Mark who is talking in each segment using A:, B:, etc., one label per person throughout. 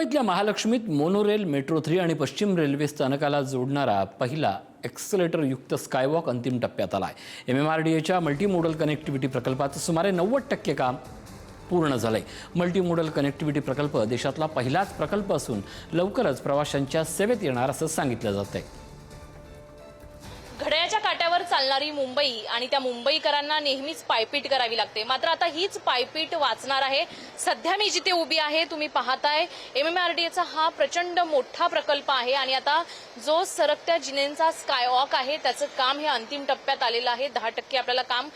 A: मुंबईतल्या महालक्ष्मीत monorail, metro 3 आणि पश्चिम रेल्वे स्थानकाला जोडणारा पहिला एक्सेलेटर युक्त स्कायवॉक अंतिम टप्प्यात आलाय। MMRDAच्या मल्टीमोडल कनेक्टिव्हिटी प्रकल्पाचं सुमारे 90% काम पूर्ण झालंय। मल्टीमोडल कनेक्टिव्हिटी प्रकल्प देशातला पहिलाच प्रकल्प असून लवकरच प्रवाशांच्या सेवेत येणार असं सांगितलं जातंय।
B: घड्याळाच्या काट्यावर चालणारी मुंबई आणि त्या मुंबईकरांना नेहमीच पायपीट करावी लागते, मात्र आता हीच पायपीट वाचणार आहे। सध्या मी जिथे उभी आहे तुम्ही पाहताय MMRDAचा हा प्रचंड मोठा प्रकल्प आहे आणि आता जो सरकत्या जिन्यांचा स्कायवॉक आहे त्याचं काम हे अंतिम टप्प्यात आलेलं आहे। 10% आपल्याला काम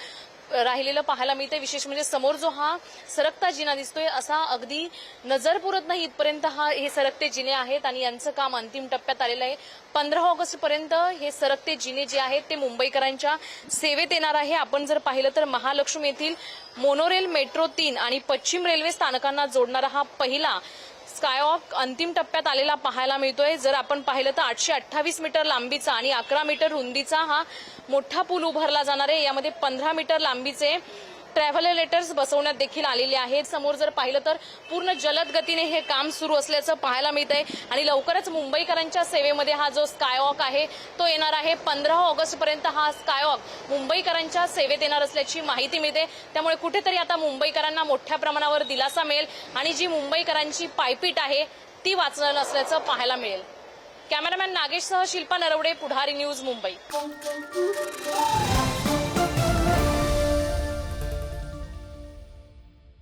B: राहिलेलं पाहायला मिळते। विशेष म्हणजे समोर जो हा सरकता जिना दिसतोय असा अगदी नजर पुरत नाही इथपर्यंत हे सरकते जिने आहेत आणि यांचं काम अंतिम टप्प्यात आलेलं आहे। 15 ऑगस्ट पर्यंत हे सरकते जिने जे आहेत ते मुंबईकरांच्या सेवेत येणार आहे। आपण जर पाहिलं तर महालक्ष्मी येथील मोनोरेल, मेट्रो 3 आणि पश्चिम रेल्वे स्थानकांना जोडणारा हा पहिला स्कायवॉक अंतिम टप्प्यात आलेला पाहायला मिळतोय। जर आपण पाहिलं तर 828 मीटर लांबीचा आणि 11 मीटर रुंदीचा हा मोठा पूल उभारला जाणार आहे। यामध्ये 15 मीटर लांबीचे ट्रॅव्हलरेटर्स बसवण्यात देखील आलेले आहेत। समोर जर पाहिलं तर पूर्ण जलद गतीने हे काम सुरू असल्याचं पाहायला मिळतंय आणि लवकरच मुंबईकरांच्या सेवेमध्ये हा जो स्कायवॉक आहे तो येणार आहे। 15 ऑगस्ट पर्यंत हा स्कायवॉक मुंबईकरांच्या सेवेत येणार असल्याची माहिती मिळते। त्यामुळे कुठेतरी आता मुंबईकरांना मोठ्या प्रमाणावर दिलासा मिळेल आणि जी मुंबईकरांची पायपीट आहे ती वाचणार असल्याचं पाहायला मिळेल। कॅमेरामॅन नागेशसह शिल्पा नरवडे, पुढारी न्यूज, मुंबई।